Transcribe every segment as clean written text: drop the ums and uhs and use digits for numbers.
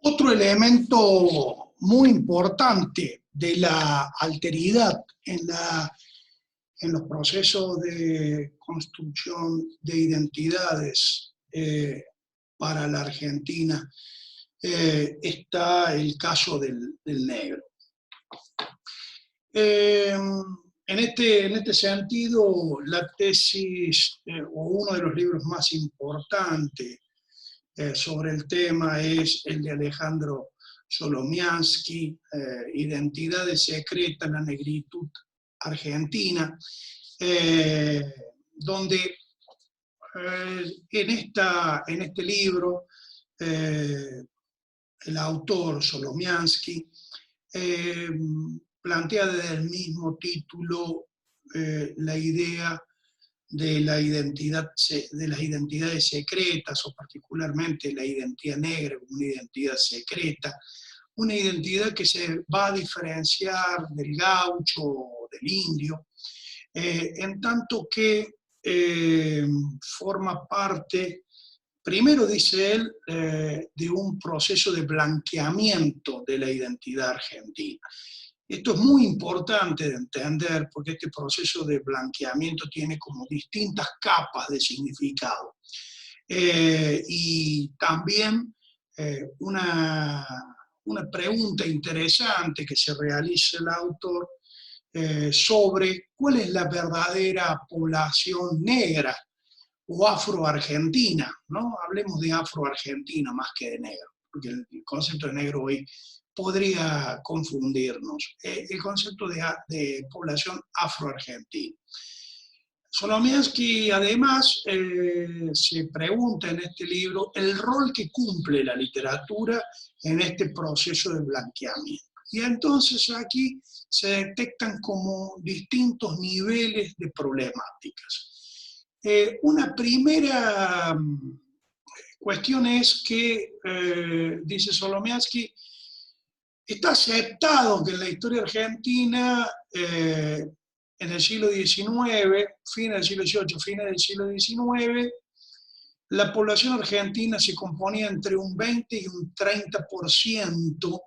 Otro elemento muy importante de la alteridad en los procesos de construcción de identidades para la Argentina está el caso del negro. En este sentido, la tesis o uno de los libros más importantes sobre el tema es el de Alejandro Solomiansky, Identidades secretas en la negritud argentina, donde en este libro el autor Solomiansky plantea desde el mismo título la idea de las identidades secretas, o particularmente la identidad negra como una identidad secreta, una identidad que se va a diferenciar del gaucho o del indio, en tanto que forma parte, primero dice él, de un proceso de blanqueamiento de la identidad argentina. Esto es muy importante de entender porque este proceso de blanqueamiento tiene como distintas capas de significado. Y también una pregunta interesante que se realiza el autor sobre cuál es la verdadera población negra o afroargentina, ¿no? Hablemos de afroargentina más que de negro, porque el concepto de negro hoy podría confundirnos. El concepto de población afroargentina. Solomiansky además se pregunta en este libro el rol que cumple la literatura en este proceso de blanqueamiento. Y entonces aquí se detectan como distintos niveles de problemáticas. Una primera cuestión es que, dice Solomiansky, está aceptado que en la historia argentina, en el siglo XIX, fines del siglo XVIII, fines del siglo XIX, la población argentina se componía entre un 20 y un 30%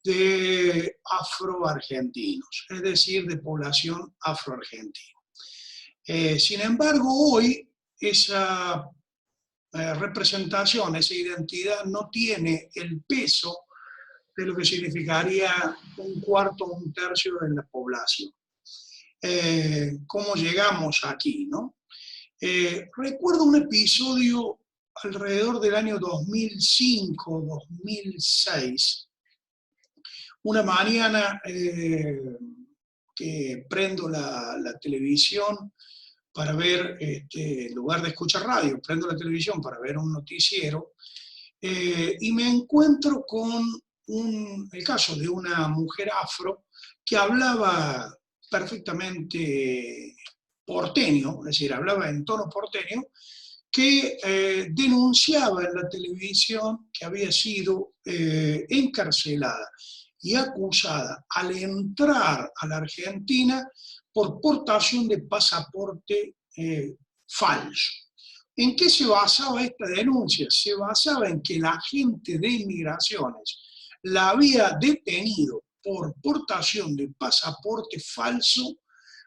de afroargentinos, es decir, de población afroargentina. Sin embargo, hoy esa representación, esa identidad no tiene el peso de lo que significaría un cuarto o un tercio de la población. ¿Cómo llegamos aquí, no? Recuerdo un episodio alrededor del año 2005-2006, una mañana que prendo la televisión para ver, en lugar de escuchar radio, prendo la televisión para ver un noticiero y me encuentro con el caso de una mujer afro que hablaba perfectamente porteño, es decir, hablaba en tono porteño, que denunciaba en la televisión que había sido encarcelada y acusada al entrar a la Argentina por portación de pasaporte falso. ¿En qué se basaba esta denuncia? Se basaba en que la agente de inmigraciones la había detenido por portación de pasaporte falso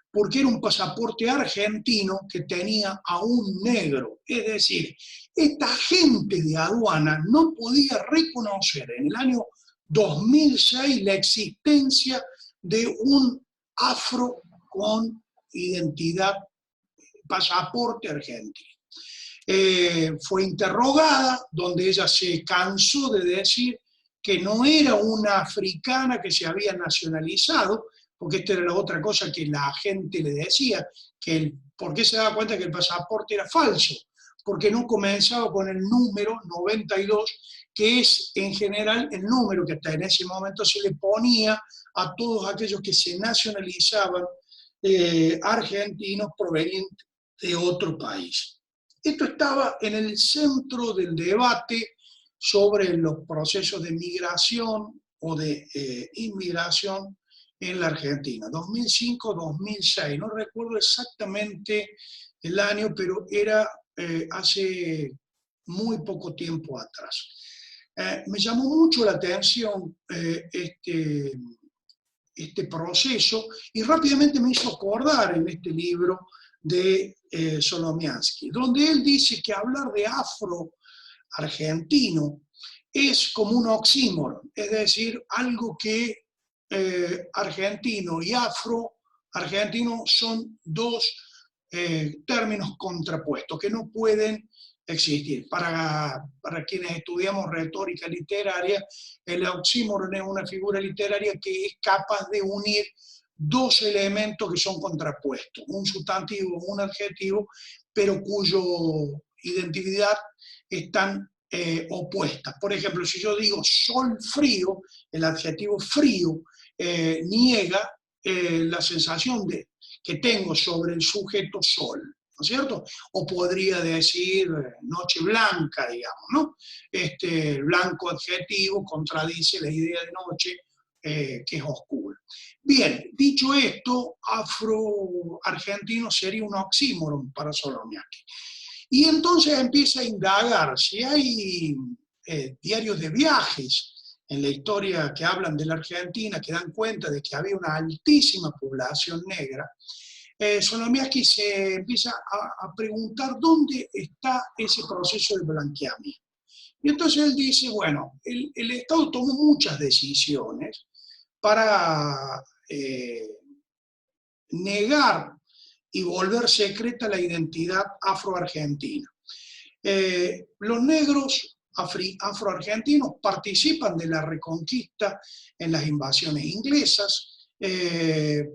porque era un pasaporte argentino que tenía a un negro. Es decir, esta agente de aduana no podía reconocer en el año 2006 la existencia de un afro con identidad, pasaporte argentino. Fue interrogada, donde ella se cansó de decir que no era una africana que se había nacionalizado, porque esta era la otra cosa que la gente le decía, que ¿por qué se daba cuenta que el pasaporte era falso? Porque no comenzaba con el número 92, que es en general el número que hasta en ese momento se le ponía a todos aquellos que se nacionalizaban argentinos provenientes de otro país. Esto estaba en el centro del debate sobre los procesos de migración o de inmigración en la Argentina, 2005-2006, no recuerdo exactamente el año, pero era hace muy poco tiempo atrás. Me llamó mucho la atención este proceso y rápidamente me hizo acordar en este libro de Solomiansky, donde él dice que hablar de afro-argentino es como un oxímoron, es decir, algo que argentino y afro-argentino son dos términos contrapuestos, que no pueden existir. Para quienes estudiamos retórica literaria, el oxímoron es una figura literaria que es capaz de unir dos elementos que son contrapuestos, un sustantivo, un adjetivo, pero cuya identidad están opuestas. Por ejemplo, si yo digo sol frío, el adjetivo frío niega la sensación que tengo sobre el sujeto sol, ¿no es cierto? O podría decir noche blanca, digamos, ¿no? El blanco adjetivo contradice la idea de noche, que es oscura. Bien, dicho esto, afro-argentino sería un oxímoron para Solomiansky. Y entonces empieza a indagar si hay diarios de viajes en la historia que hablan de la Argentina, que dan cuenta de que había una altísima población negra. Solomiansky se empieza a preguntar dónde está ese proceso de blanqueamiento. Y entonces él dice, bueno, el Estado tomó muchas decisiones para negar y volver secreta la identidad afroargentina. Los negros afroargentinos participan de la reconquista en las invasiones inglesas,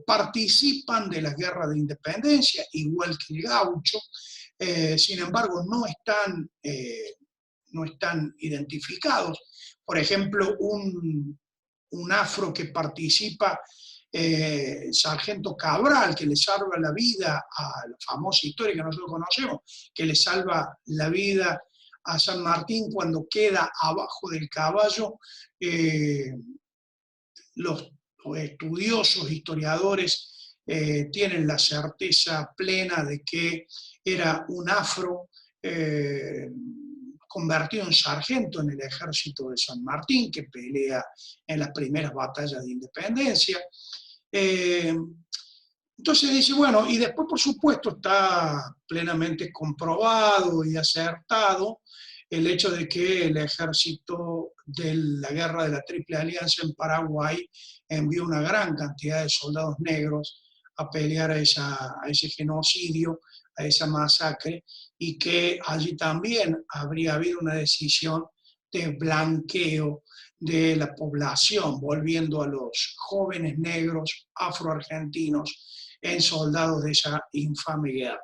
participan de las guerras de independencia, igual que el gaucho, sin embargo no están identificados. Por ejemplo, un afro que participa, Sargento Cabral, que le salva la vida a la famosa historia que nosotros conocemos, que le salva la vida a San Martín cuando queda abajo del caballo. Los estudiosos, historiadores, tienen la certeza plena de que era un afro convertido en sargento en el ejército de San Martín, que pelea en las primeras batallas de independencia. Entonces dice, bueno, y después por supuesto está plenamente comprobado y acertado el hecho de que el ejército de la guerra de la Triple Alianza en Paraguay envió una gran cantidad de soldados negros a pelear a ese genocidio, a esa masacre, y que allí también habría habido una decisión de blanqueo de la población, volviendo a los jóvenes negros afroargentinos en soldados de esa infame guerra.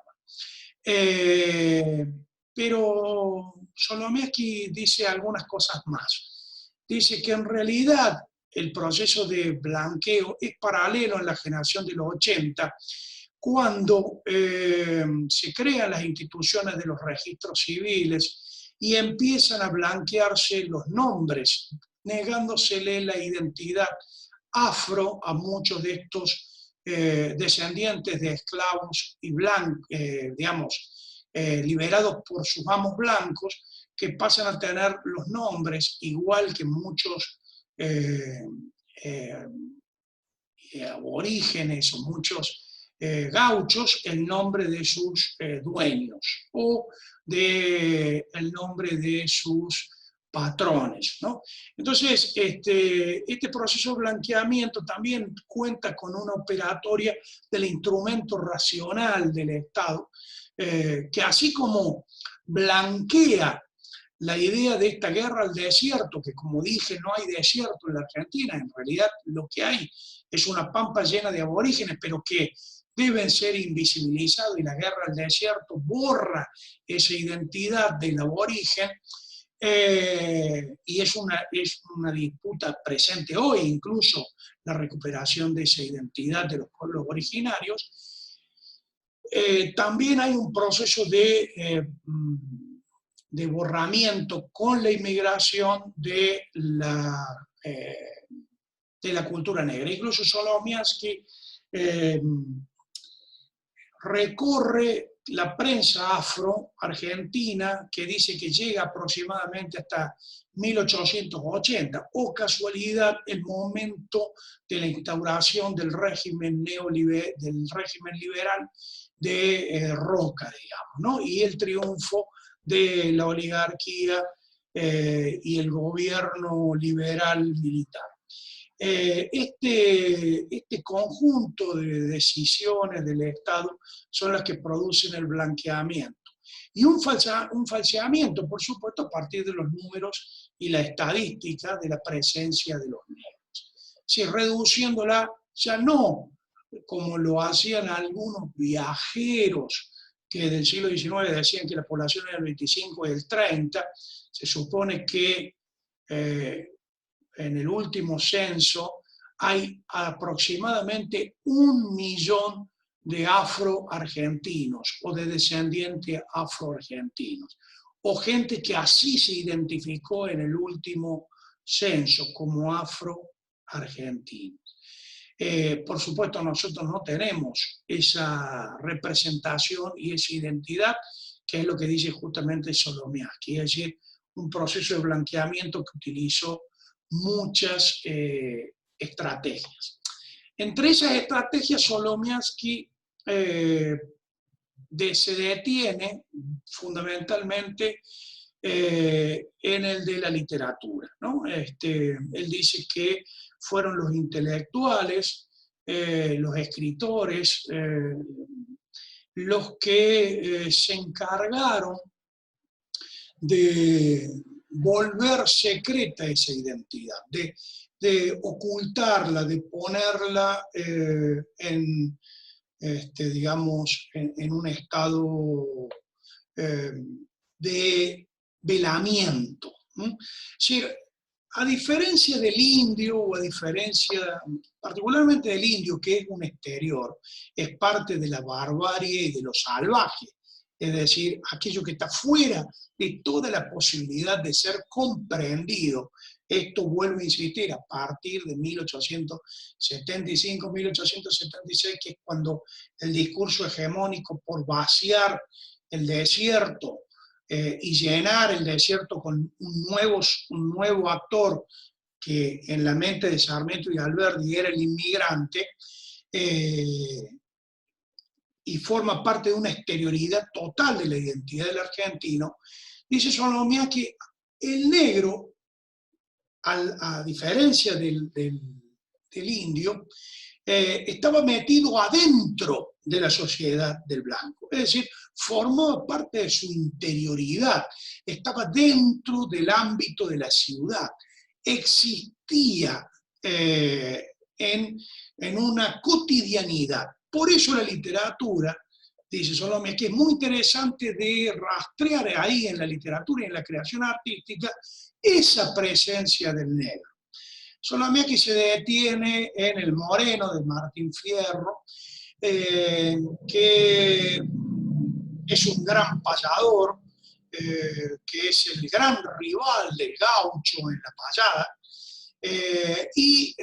Pero Solomiansky dice algunas cosas más. Dice que en realidad el proceso de blanqueo es paralelo en la generación de los 80, cuando se crean las instituciones de los registros civiles y empiezan a blanquearse los nombres, negándosele la identidad afro a muchos de estos descendientes de esclavos y liberados por sus amos blancos, que pasan a tener los nombres, igual que muchos aborígenes o muchos gauchos, el nombre de sus dueños o el nombre de sus patrones, ¿no? Entonces, este proceso de blanqueamiento también cuenta con una operatoria del instrumento racional del Estado, que así como blanquea la idea de esta guerra al desierto, que como dije, no hay desierto en la Argentina, en realidad lo que hay es una pampa llena de aborígenes, pero que deben ser invisibilizados, y la guerra al desierto borra esa identidad del aborigen. Y es una disputa presente hoy, incluso la recuperación de esa identidad de los pueblos originarios. También hay un proceso de borramiento con la inmigración de la cultura negra. Incluso Solomiansky recorre la prensa afro-argentina que dice que llega aproximadamente hasta 1880, o casualidad el momento de la instauración del régimen del régimen liberal de Roca, digamos, ¿no? Y el triunfo de la oligarquía y el gobierno liberal militar. Este conjunto de decisiones del Estado son las que producen el blanqueamiento. Y un falseamiento, por supuesto, a partir de los números y la estadística de la presencia de los negros. Sí, reduciéndola ya no como lo hacían algunos viajeros que del siglo XIX decían que la población era el 25 y el 30, se supone que en el último censo hay aproximadamente 1 millón de afroargentinos o de descendientes afroargentinos, o gente que así se identificó en el último censo como afroargentinos. Por supuesto, nosotros no tenemos esa representación y esa identidad, que es lo que dice justamente Solomiaski, es decir, un proceso de blanqueamiento que utilizó muchas estrategias. Entre esas estrategias, Solomiaski se detiene fundamentalmente en el de la literatura, ¿no? Él dice que fueron los intelectuales, los escritores, los que se encargaron de volver secreta esa identidad, de ocultarla, de ponerla digamos, en un estado de velamiento. Es decir, a diferencia del indio, o a diferencia particularmente del indio, que es un exterior, es parte de la barbarie y de lo salvaje, es decir, aquello que está fuera de toda la posibilidad de ser comprendido. Esto, vuelvo a insistir, a partir de 1875, 1876, que es cuando el discurso hegemónico por vaciar el desierto y llenar el desierto con un nuevo actor que en la mente de Sarmiento y Alberdi era el inmigrante, y forma parte de una exterioridad total de la identidad del argentino, dice Solomiaski que el negro, a diferencia del indio, estaba metido adentro de la sociedad del blanco, es decir, formaba parte de su interioridad, estaba dentro del ámbito de la ciudad, existía en una cotidianidad. Por eso la literatura, dice Solomiaski, que es muy interesante de rastrear ahí en la literatura y en la creación artística esa presencia del negro. Solomiaski se detiene en El Moreno de Martín Fierro, que es un gran payador, que es el gran rival del gaucho en la payada, y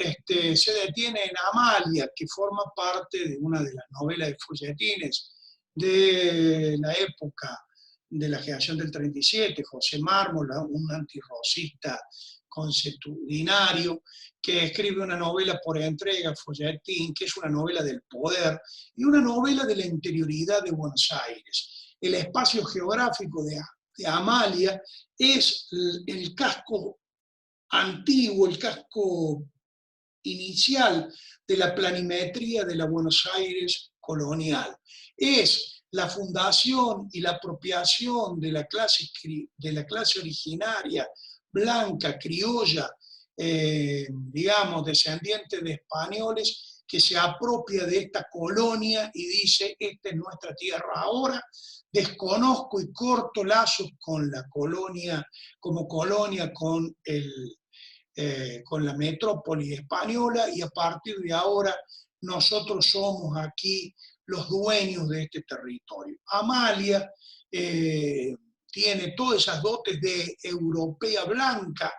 se detiene en Amalia, que forma parte de una de las novelas de folletines de la época de la generación del 37, José Mármola, un antirrocista consuetudinario, que escribe una novela por entrega, folletín, que es una novela del poder y una novela de la interioridad de Buenos Aires. El espacio geográfico de Amalia es el casco antiguo, el casco inicial de la planimetría de la Buenos Aires colonial. Es la fundación y la apropiación de la clase originaria, blanca, criolla, digamos, descendiente de españoles, que se apropia de esta colonia y dice, esta es nuestra tierra ahora, desconozco y corto lazos con la colonia, como colonia con la metrópoli española, y a partir de ahora nosotros somos aquí los dueños de este territorio. Amalia tiene todas esas dotes de europea blanca,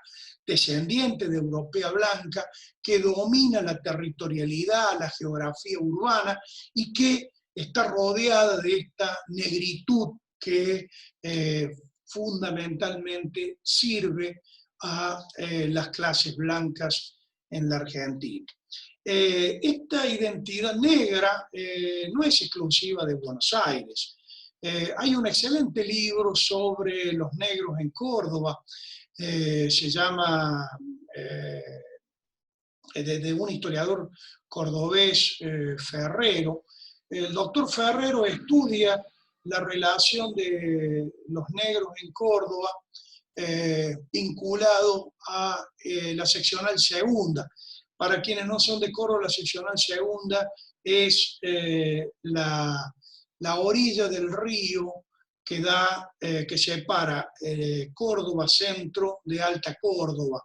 descendiente de europea blanca, que domina la territorialidad, la geografía urbana, y que está rodeada de esta negritud que fundamentalmente sirve a las clases blancas en la Argentina. Esta identidad negra no es exclusiva de Buenos Aires. Hay un excelente libro sobre los negros en Córdoba, se llama, de un historiador cordobés, Ferrero. El doctor Ferrero estudia la relación de los negros en Córdoba vinculado a la seccional segunda. Para quienes no son de Córdoba, la seccional segunda es la orilla del río que separa Córdoba Centro de Alta Córdoba.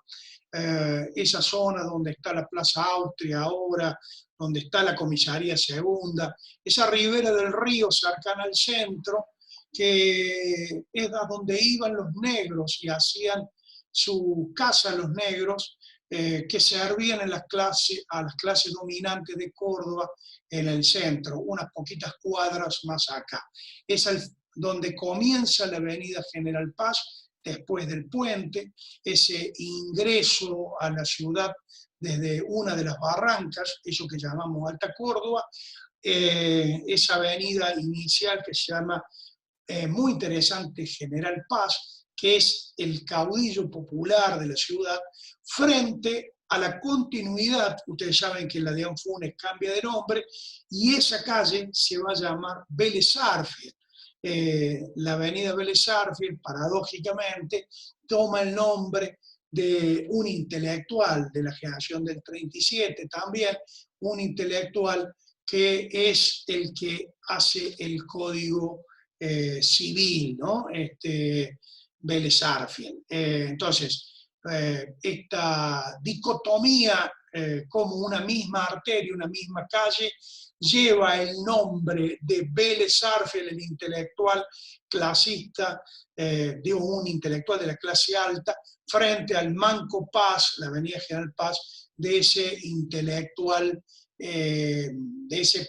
Esa zona donde está la Plaza Austria ahora, donde está la comisaría segunda, esa ribera del río cercana al centro, que es a donde iban los negros y hacían su casa los negros, que servían a las clases dominantes de Córdoba en el centro, unas poquitas cuadras más acá. Es donde comienza la avenida General Paz, después del puente, ese ingreso a la ciudad desde una de las barrancas, eso que llamamos Alta Córdoba, esa avenida inicial que se llama muy interesante General Paz, que es el caudillo popular de la ciudad, frente a la continuidad. Ustedes saben que la de Anfunes cambia de nombre, y esa calle se va a llamar Vélez Sarsfield. La avenida Vélez Sarsfield, paradójicamente, toma el nombre de un intelectual de la generación del 37 también, un intelectual que es el que hace el código civil, ¿no? Vélez Sarsfield. Entonces, esta dicotomía como una misma arteria, una misma calle, lleva el nombre de Vélez Sarsfield, el intelectual clasista, un intelectual de la clase alta, frente al Manco Paz, la avenida General Paz, de ese intelectual, de ese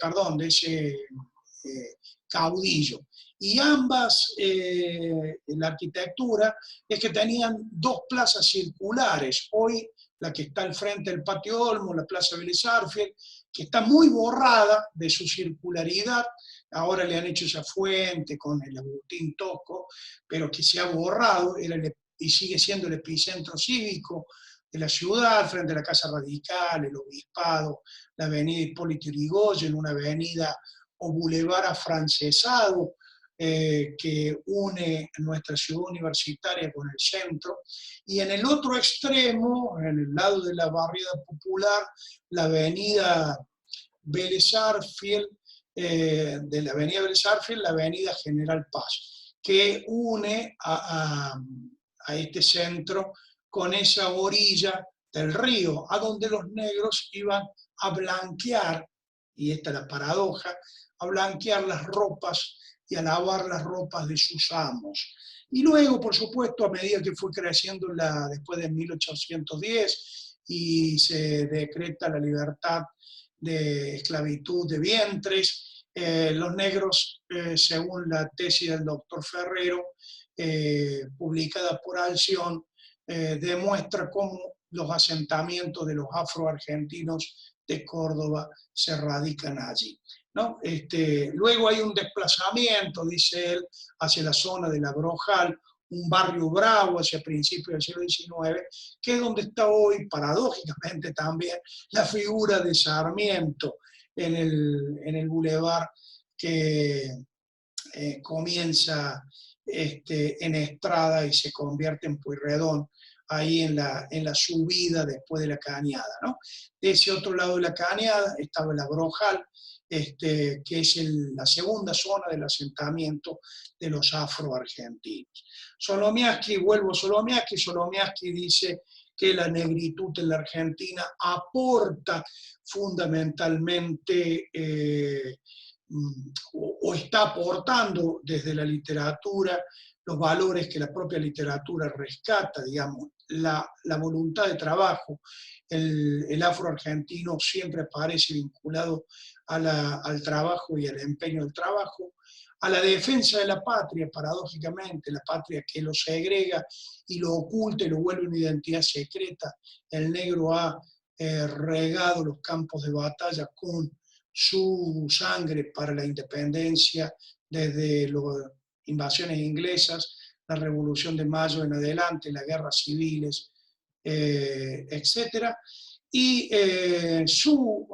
caudillo. Y ambas, la arquitectura, es que tenían dos plazas circulares. Hoy la que está al frente del Patio Olmo, la Plaza Vélez Sarsfield, que está muy borrada de su circularidad. Ahora le han hecho esa fuente con el Agustín Tosco, pero que se ha borrado, y sigue siendo el epicentro cívico de la ciudad, frente a la Casa Radical, el Obispado, la avenida Hipólito Yrigoyen, una avenida o bulevar afrancesado, que une nuestra ciudad universitaria con el centro, y en el otro extremo, en el lado de la barriada popular, la avenida Vélez Sarsfield, de la avenida Vélez Sarsfield, la avenida General Paz, que une a este centro con esa orilla del río, a donde los negros iban a blanquear, y esta es la paradoja, a blanquear las ropas y a lavar las ropas de sus amos. Y luego, por supuesto, a medida que fue creciendo después de 1810 y se decreta la libertad de esclavitud de vientres, los negros, según la tesis del doctor Ferrero, publicada por Alción, demuestra cómo los asentamientos de los afroargentinos de Córdoba se radican allí, ¿no? Luego hay un desplazamiento, dice él, hacia la zona de la Brojal, un barrio bravo hacia principios del siglo XIX, que es donde está hoy, paradójicamente también, la figura de Sarmiento en el bulevar que comienza en Estrada y se convierte en Pueyrredón, ahí en la subida después de la Cañada, ¿no? De ese otro lado de la Cañada estaba la Brojal, que es la segunda zona del asentamiento de los afroargentinos. Solomiaski, vuelvo a Solomiaski dice que la negritud en la Argentina aporta fundamentalmente o está aportando desde la literatura los valores que la propia literatura rescata, digamos, la voluntad de trabajo. El afroargentino siempre aparece vinculado al trabajo y al empeño del trabajo, a la defensa de la patria, paradójicamente, la patria que lo segrega y lo oculta y lo vuelve una identidad secreta. El negro ha regado los campos de batalla con su sangre para la independencia desde las invasiones inglesas, la Revolución de Mayo en adelante, las guerras civiles, etc. Y su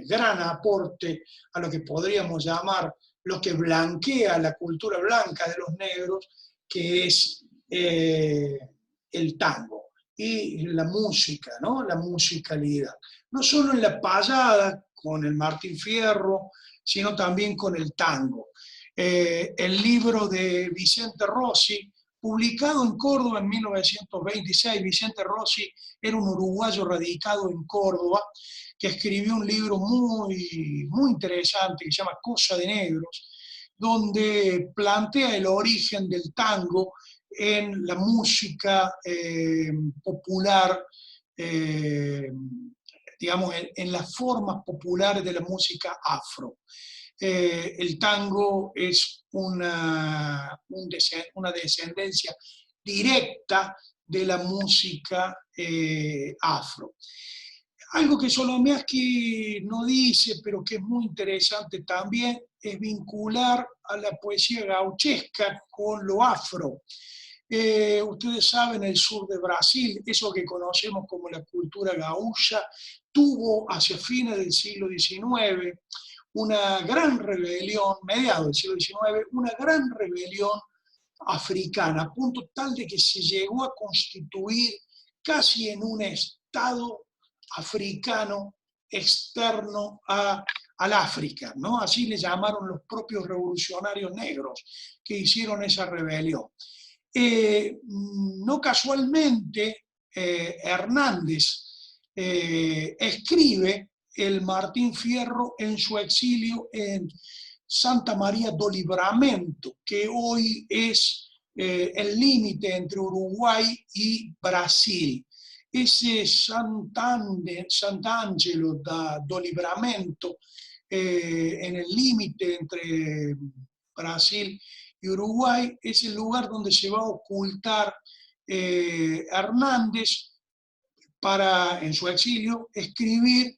gran aporte a lo que podríamos llamar lo que blanquea la cultura blanca de los negros, que es el tango y la música, ¿no? La musicalidad. No solo en la payada con el Martín Fierro, sino también con el tango. El libro de Vicente Rossi, publicado en Córdoba en 1926, Vicente Rossi era un uruguayo radicado en Córdoba, que escribió un libro muy interesante que se llama Cosa de Negros, donde plantea el origen del tango en la música popular, digamos, en las formas populares de la música afro. El tango es una descendencia directa de la música afro. Algo que Solomiaski no dice, pero que es muy interesante también, es vincular a la poesía gauchesca con lo afro. Ustedes saben, el sur de Brasil, eso que conocemos como la cultura gaúcha, tuvo hacia fines del siglo XIX una gran rebelión, mediados del siglo XIX, una gran rebelión africana, a punto tal de que se llegó a constituir casi en un estado africano externo al África, ¿no? Así le llamaron los propios revolucionarios negros que hicieron esa rebelión. No casualmente, Hernández escribe el Martín Fierro en su exilio en Santa María do Livramento, que hoy es el límite entre Uruguay y Brasil. Ese Sant'Angelo do Livramento, en el límite entre Brasil y Uruguay, es el lugar donde se va a ocultar Hernández para, en su exilio, escribir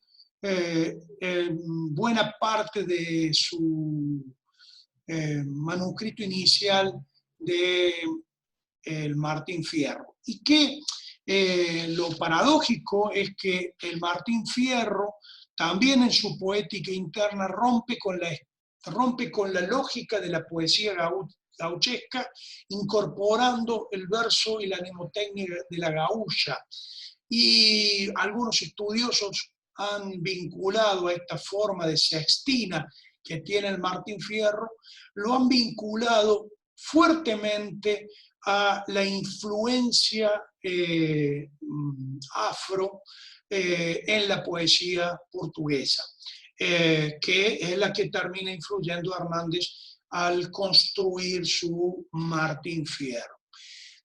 buena parte de su manuscrito inicial de el Martín Fierro. Y que lo paradójico es que el Martín Fierro también en su poética interna rompe con la lógica de la poesía gauchesca, incorporando el verso y la mnemotecnia de la gaúcha. Y algunos estudiosos han vinculado a esta forma de sextina que tiene el Martín Fierro, lo han vinculado fuertemente a la influencia afro en la poesía portuguesa, que es la que termina influyendo a Hernández al construir su Martín Fierro.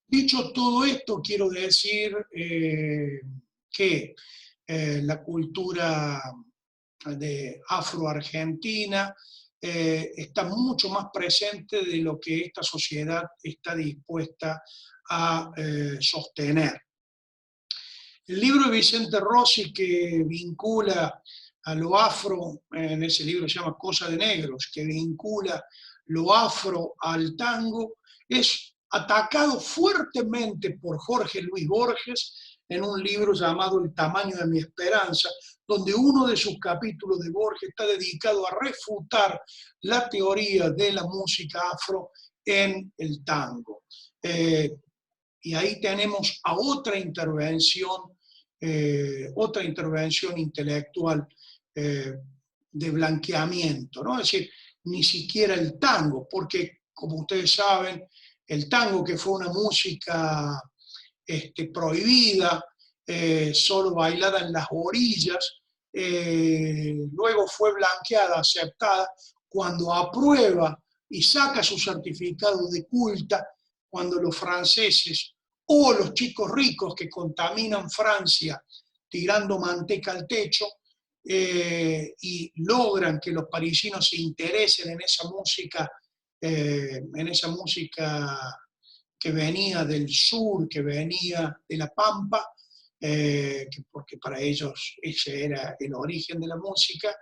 Dicho todo esto, quiero decir que la cultura de afro-argentina está mucho más presente de lo que esta sociedad está dispuesta a sostener. El libro de Vicente Rossi, que vincula a lo afro, en ese libro se llama Cosa de Negros, que vincula lo afro al tango, es atacado fuertemente por Jorge Luis Borges en un libro llamado El tamaño de mi esperanza, donde uno de sus capítulos de Borges está dedicado a refutar la teoría de la música afro en el tango. Y ahí tenemos a otra intervención intelectual de blanqueamiento, ¿no? Es decir, ni siquiera el tango, porque como ustedes saben, el tango, que fue una música prohibida, solo bailada en las orillas, luego fue blanqueada, aceptada, cuando aprueba y saca su certificado de culta, cuando los franceses o los chicos ricos que contaminan Francia tirando manteca al techo, y logran que los parisinos se interesen en esa música que venía del sur, que venía de la Pampa, porque para ellos ese era el origen de la música,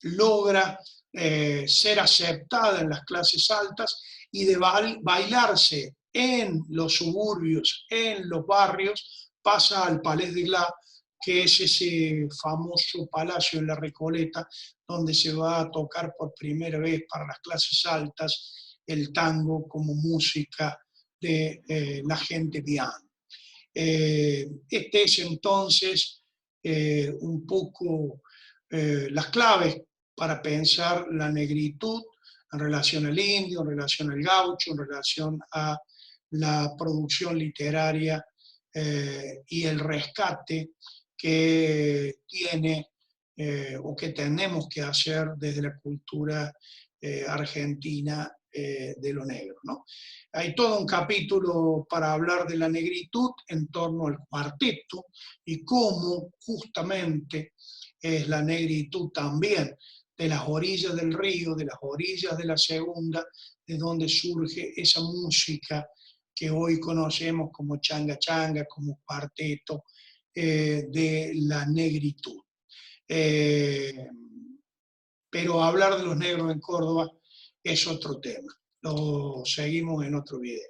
logra ser aceptada en las clases altas y de bailarse en los suburbios, en los barrios, pasa al Palais de Glace, que es ese famoso palacio en la Recoleta, donde se va a tocar por primera vez para las clases altas el tango como música de la gente bien. Este es entonces un poco las claves para pensar la negritud en relación al indio, en relación al gaucho, en relación a la producción literaria y el rescate que tiene o que tenemos que hacer desde la cultura argentina de lo negro, ¿no? Hay todo un capítulo para hablar de la negritud en torno al cuarteto y cómo justamente es la negritud también de las orillas del río, de las orillas de la segunda, de donde surge esa música que hoy conocemos como changa changa, como cuarteto, de la negritud. Eh, pero hablar de los negros en Córdoba es otro tema. Lo seguimos en otro video.